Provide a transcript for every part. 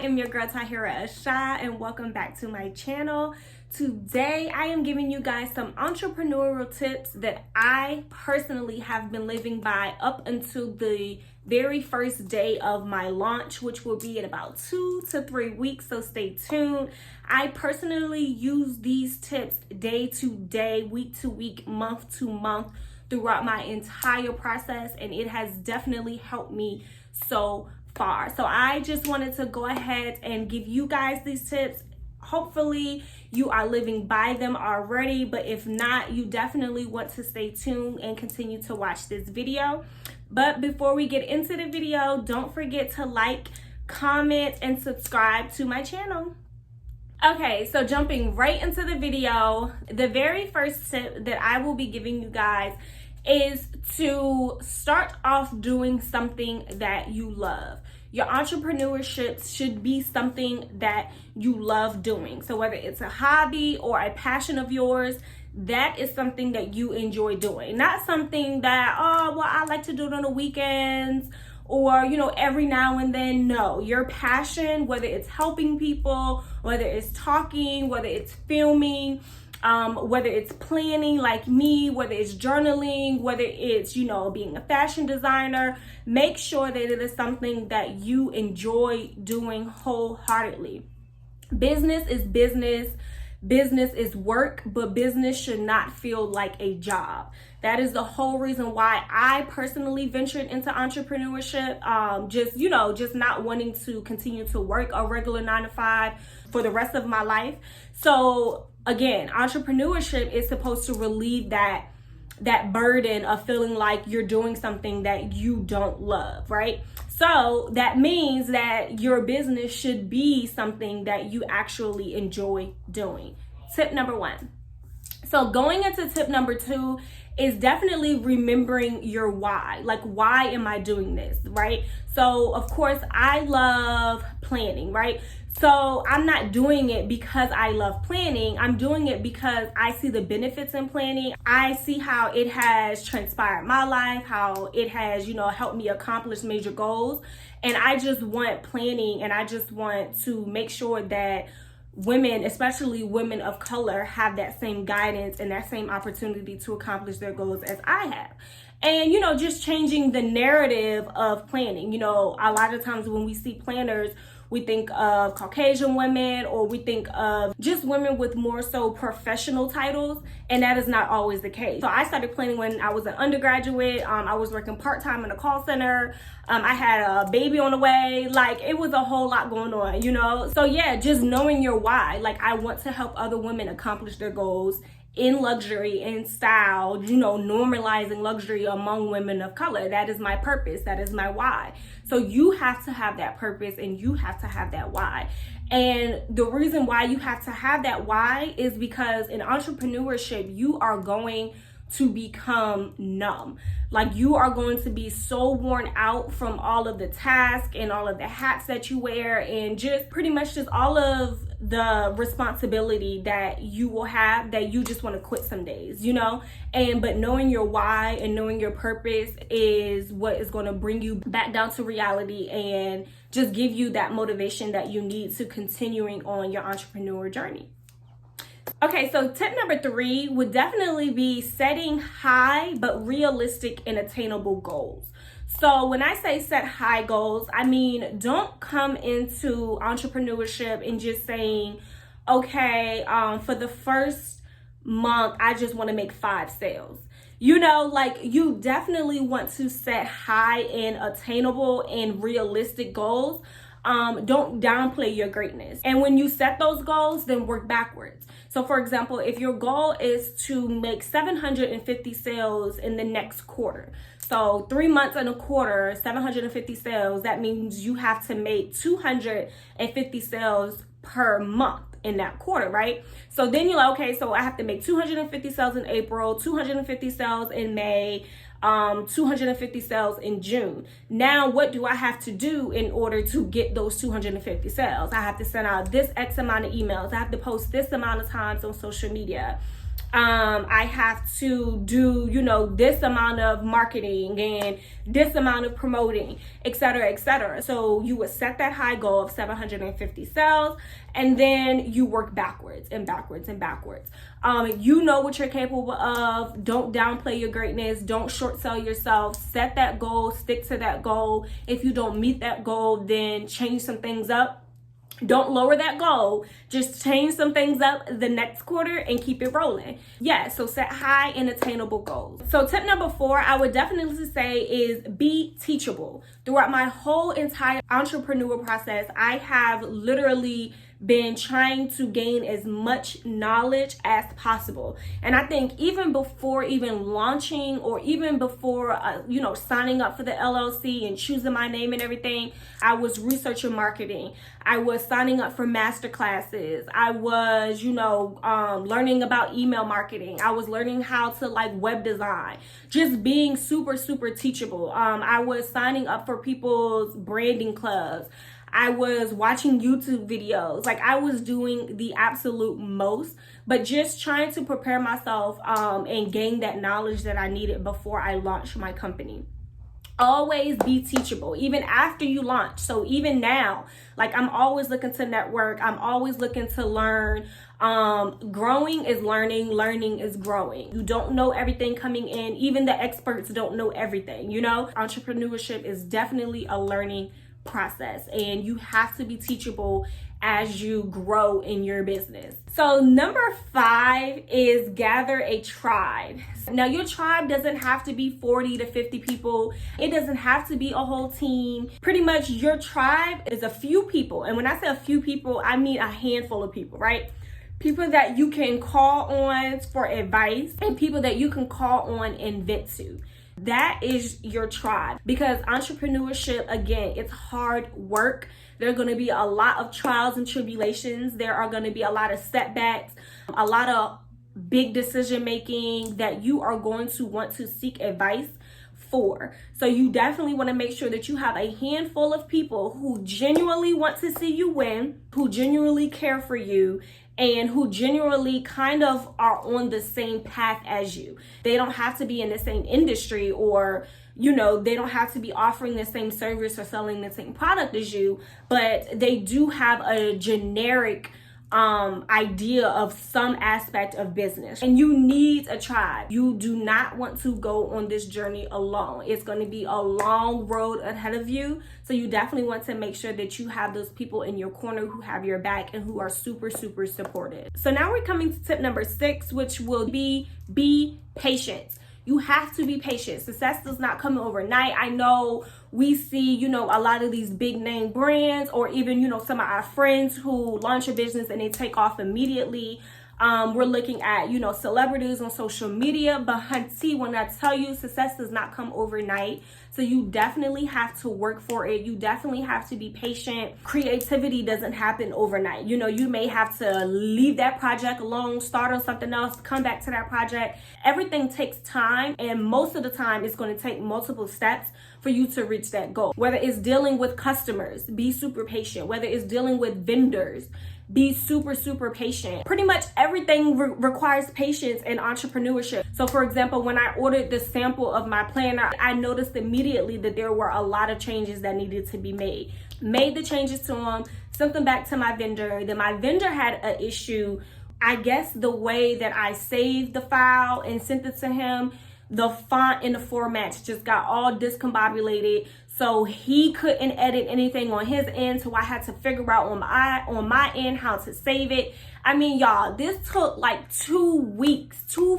am your girl Tahirah Ahshah, and welcome back to my channel. Today I am giving you guys some entrepreneurial tips that I personally have been living by up until the very first day of my launch, which will be in about 2 to 3 weeks, so stay tuned. I personally use these tips day to day, week to week, month to month throughout my entire process, and it has definitely helped me so far. So I just wanted to go ahead and give you guys these tips. Hopefully you are living by them already, but if not, you definitely want to stay tuned and continue to watch this video. But before we get into the video, don't forget to like, comment, and subscribe to my channel. Okay, so jumping right into the video, the very first tip that I will be giving you guys is to start off doing something that you love. Your entrepreneurship should be something that you love doing. So whether it's a hobby or a passion of yours, that is something that you enjoy doing. Not something that, oh, well, I like to do it on the weekends or, you know, every now and then. No, your passion, whether it's helping people, whether it's talking, whether it's filming, whether it's planning like me, whether it's journaling, whether it's, you know, being a fashion designer, make sure that it is something that you enjoy doing wholeheartedly. Business is business. Business is work, but business should not feel like a job. That is the whole reason why I personally ventured into entrepreneurship. Just not wanting to continue to work a regular 9 to 5 for the rest of my life. So again, entrepreneurship is supposed to relieve that burden of feeling like you're doing something that you don't love, right? So that means that your business should be something that you actually enjoy doing. Tip number 1. So going into tip number 2 is definitely remembering your why. Like, why am I doing this, right? So of course I love planning, right? So I'm not doing it because I love planning. I'm doing it because I see the benefits in planning. I see how it has transpired my life, how it has, helped me accomplish major goals. And I just want planning, and I just want to make sure that women, especially women of color, have that same guidance and that same opportunity to accomplish their goals as I have. And, just changing the narrative of planning. A lot of times when we see planners, we think of Caucasian women, or we think of just women with more so professional titles, and that is not always the case. So I started planning when I was an undergraduate. I was working part-time in a call center. I had a baby on the way. Like, it was a whole lot going on, So yeah, just knowing your why. Like, I want to help other women accomplish their goals in luxury, in style, normalizing luxury among women of color. That is my purpose. That is my why. So you have to have that purpose, and you have to have that why. And the reason why you have to have that why is because in entrepreneurship, you are going to become numb. Like, you are going to be so worn out from all of the tasks and all of the hats that you wear, and just pretty much just all of the responsibility that you will have, that you just want to quit some days, but knowing your why and knowing your purpose is what is going to bring you back down to reality and just give you that motivation that you need to continuing on your entrepreneur journey. Okay, so tip number 3 would definitely be setting high but realistic and attainable goals. So when I say set high goals, I mean, don't come into entrepreneurship and just saying, okay, for the first month, I just want to make 5 sales. You definitely want to set high and attainable and realistic goals. Don't downplay your greatness. And when you set those goals, then work backwards. So for example, if your goal is to make 750 sales in the next quarter, so 3 months and a quarter, 750 sales, that means you have to make 250 sales per month in that quarter, right? So then you're like, okay, so I have to make 250 sales in April, 250 sales in May, 250 sales in June. Now, what do I have to do in order to get those 250 sales? I have to send out this X amount of emails. I have to post this amount of times on social media. I have to do, you know, this amount of marketing and this amount of promoting, etc., etc. So you would set that high goal of 750 sales, and then you work backwards and backwards and backwards. You know what you're capable of. Don't downplay your greatness. Don't short sell yourself. Set that goal, stick to that goal. If you don't meet that goal, then change some things up. Don't lower that goal. Just change some things up the next quarter and keep it rolling. Yeah, so set high and attainable goals. So tip number 4, I would definitely say is be teachable. Throughout my whole entire entrepreneur process, I have literally been trying to gain as much knowledge as possible. And I think even before even launching, or even before, you know, signing up for the LLC and choosing my name and everything, I was researching marketing. I was signing up for master classes. I was, you know, learning about email marketing. I was learning how to like web design, just being super, super teachable. I was signing up for people's branding clubs. I was watching YouTube videos. Like, I was doing the absolute most, but just trying to prepare myself and gain that knowledge that I needed before I launched my company. Always be teachable, even after you launch. So even now, like, I'm always looking to network. I'm always looking to learn. Growing is learning. Learning is growing. You don't know everything coming in. Even the experts don't know everything, you know? Entrepreneurship is definitely a learning process, and you have to be teachable as you grow in your business. So number 5 is gather a tribe. Now, your tribe doesn't have to be 40 to 50 people. It doesn't have to be a whole team. Pretty much your tribe is a few people. And when I say a few people, I mean a handful of people, right? People that you can call on for advice, and people that you can call on and vent to. That is your tribe, because entrepreneurship, again, it's hard work. There are going to be a lot of trials and tribulations. There are going to be a lot of setbacks, a lot of big decision making that you are going to want to seek advice for. So you definitely want to make sure that you have a handful of people who genuinely want to see you win, who genuinely care for you, and who genuinely kind of are on the same path as you. They don't have to be in the same industry, or, you know, they don't have to be offering the same service or selling the same product as you, but they do have a generic idea of some aspect of business. And you need a tribe. You do not want to go on this journey alone. It's going to be a long road ahead of you. So you definitely want to make sure that you have those people in your corner who have your back and who are super, super supportive. So now we're coming to tip number 6, which will be patient. You have to be patient. Success does not come overnight. I know we see, you know, a lot of these big name brands, or even, you know, some of our friends who launch a business and they take off immediately. We're looking at, you know, celebrities on social media, but hunty, when I tell you, success does not come overnight. So you definitely have to work for it. You definitely have to be patient. Creativity doesn't happen overnight. You know, you may have to leave that project alone, start on something else, come back to that project. Everything takes time, and most of the time it's going to take multiple steps for you to reach that goal. Whether it's dealing with customers, be super patient. Whether it's dealing with vendors, be super, super patient. Pretty much everything requires patience in entrepreneurship. So for example, when I ordered the sample of my planner, I noticed immediately that there were a lot of changes that needed to be made. Made the changes to them, sent them back to my vendor. Then my vendor had an issue. I guess the way that I saved the file and sent it to him, the font and the formats just got all discombobulated. So he couldn't edit anything on his end. So I had to figure out on my end how to save it. I mean, y'all, this took like 2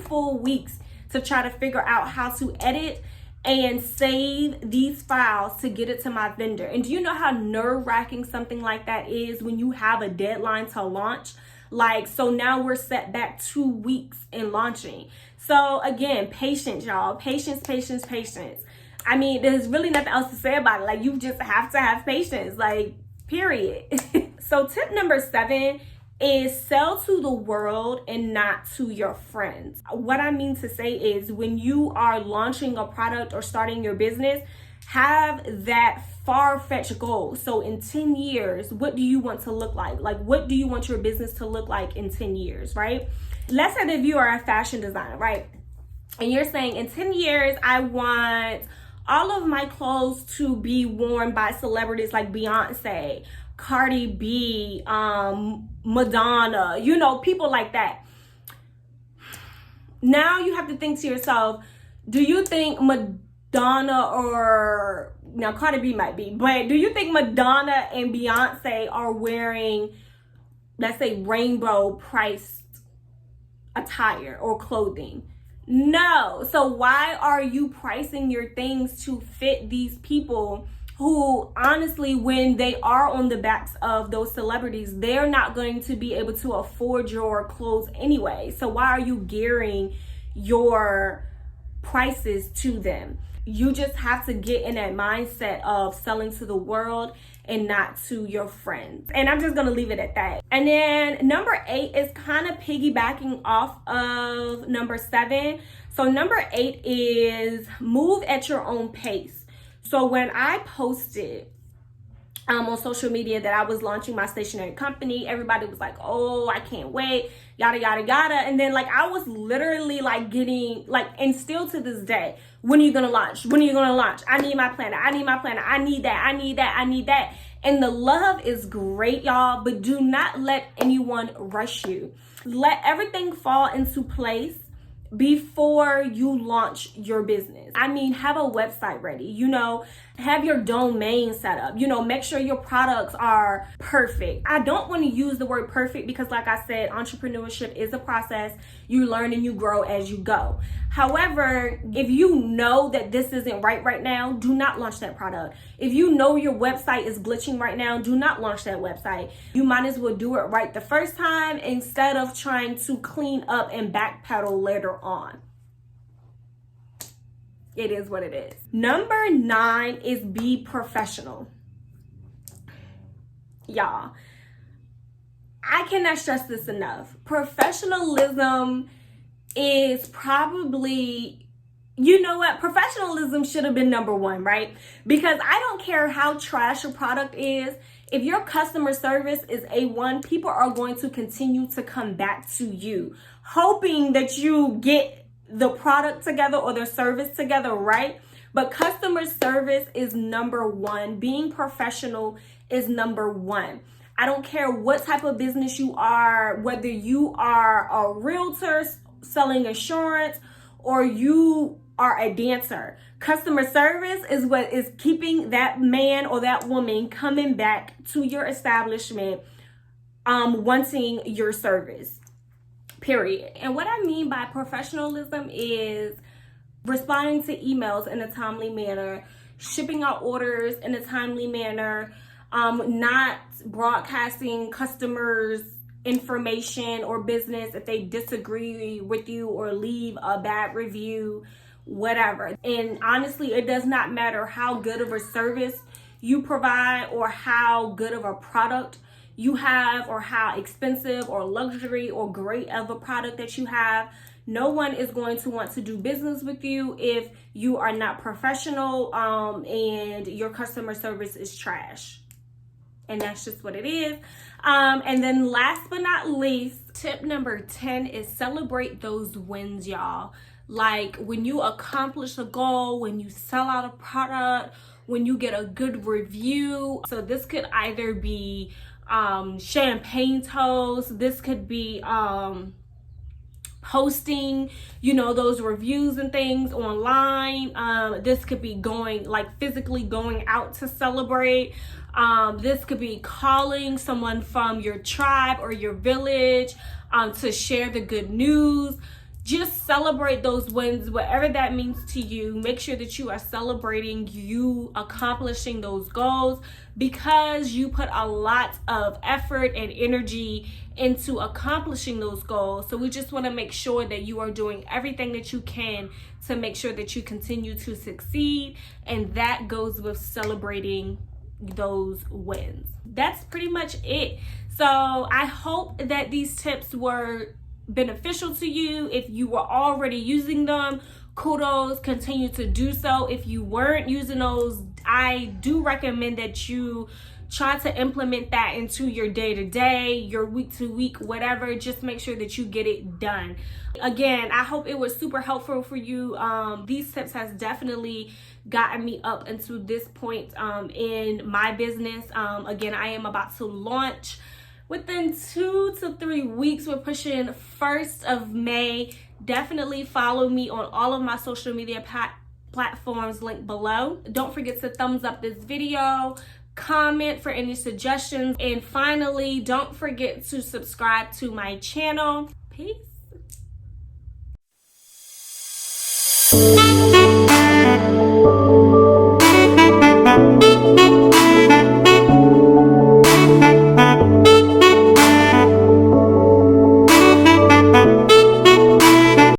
full weeks to try to figure out how to edit and save these files to get it to my vendor. And do you know how nerve-wracking something like that is when you have a deadline to launch? Like, so now we're set back 2 weeks in launching. So again, patience, y'all. Patience, patience, patience. I mean, there's really nothing else to say about it. Like, you just have to have patience, like, period. So tip number 7 is sell to the world and not to your friends. What I mean to say is, when you are launching a product or starting your business, Have that far-fetched goal. So in 10 years, what do you want to look like? Like, what do you want your business to look like in 10 years, right? Let's say that you are a fashion designer, right? And you're saying in 10 years, I want all of my clothes to be worn by celebrities like Beyonce, Cardi B, Madonna, you know, people like that. Now you have to think to yourself, do you think Madonna, or now Cardi B might be, but do you think Madonna and Beyonce are wearing, let's say, rainbow priced attire or clothing? No. So why are you pricing your things to fit these people who, honestly, when they are on the backs of those celebrities, they're not going to be able to afford your clothes anyway? So why are you gearing your prices to them? You just have to get in that mindset of selling to the world and not to your friends. And I'm just gonna leave it at that. And then number 8 is kind of piggybacking off of number 7. So number 8 is move at your own pace. So when I posted on social media that I was launching my stationery company, everybody was like, oh, I can't wait, yada yada yada. And then like I was literally like getting like, and still to this day, when are you gonna launch? When are you gonna launch? I need my planner, I need my planner, I need that, I need that, I need that. And the love is great, y'all, but do not let anyone rush you. Let everything fall into place before you launch your business. I mean, have a website ready, you know, have your domain set up, you know, make sure your products are perfect. I don't want to use the word perfect because, like I said, entrepreneurship is a process. You learn and you grow as you go. However, if you know that this isn't right now, do not launch that product. If you know your website is glitching right now, do not launch that website. You might as well do it right the first time instead of trying to clean up and backpedal later on. It is what it is. Number 9 is be professional. Y'all, I cannot stress this enough. Professionalism is probably, you know what? Professionalism should have been number 1, right? Because I don't care how trash your product is. If your customer service is A1, people are going to continue to come back to you, hoping that you get the product together or the service together, right? But customer service is number 1. Being professional is number 1. I don't care what type of business you are, whether you are a realtor selling insurance or you are a dancer. Customer service is what is keeping that man or that woman coming back to your establishment, wanting your service. Period. And what I mean by professionalism is responding to emails in a timely manner, shipping out orders in a timely manner, not broadcasting customers' information or business if they disagree with you or leave a bad review, whatever. And honestly, it does not matter how good of a service you provide or how good of a product you have or how expensive or luxury or great of a product that you have. No one is going to want to do business with you if you are not professional and your customer service is trash. And that's just what it is. And then last but not least, tip number 10 is celebrate those wins, y'all. Like when you accomplish a goal, when you sell out a product, when you get a good review. So this could either be champagne toast, this could be posting, you know, those reviews and things online. This could be going, like, physically going out to celebrate. This could be calling someone from your tribe or your village to share the good news. Just celebrate those wins, whatever that means to you. Make sure that you are celebrating you accomplishing those goals because you put a lot of effort and energy into accomplishing those goals. So we just want to make sure that you are doing everything that you can to make sure that you continue to succeed. And that goes with celebrating those wins. That's pretty much it. So I hope that these tips were beneficial to you. If you were already using them, kudos, continue to do so. If you weren't using those, I do recommend that you try to implement that into your day-to-day, your week-to-week, whatever. Just make sure that you get it done. Again, I hope it was super helpful for you. These tips has definitely gotten me up until this point in my business. Again, I am about to launch within 2 to 3 weeks. We're pushing 1st of May. Definitely follow me on all of my social media platforms linked below. Don't forget to thumbs up this video, comment for any suggestions, and finally, don't forget to subscribe to my channel. Peace.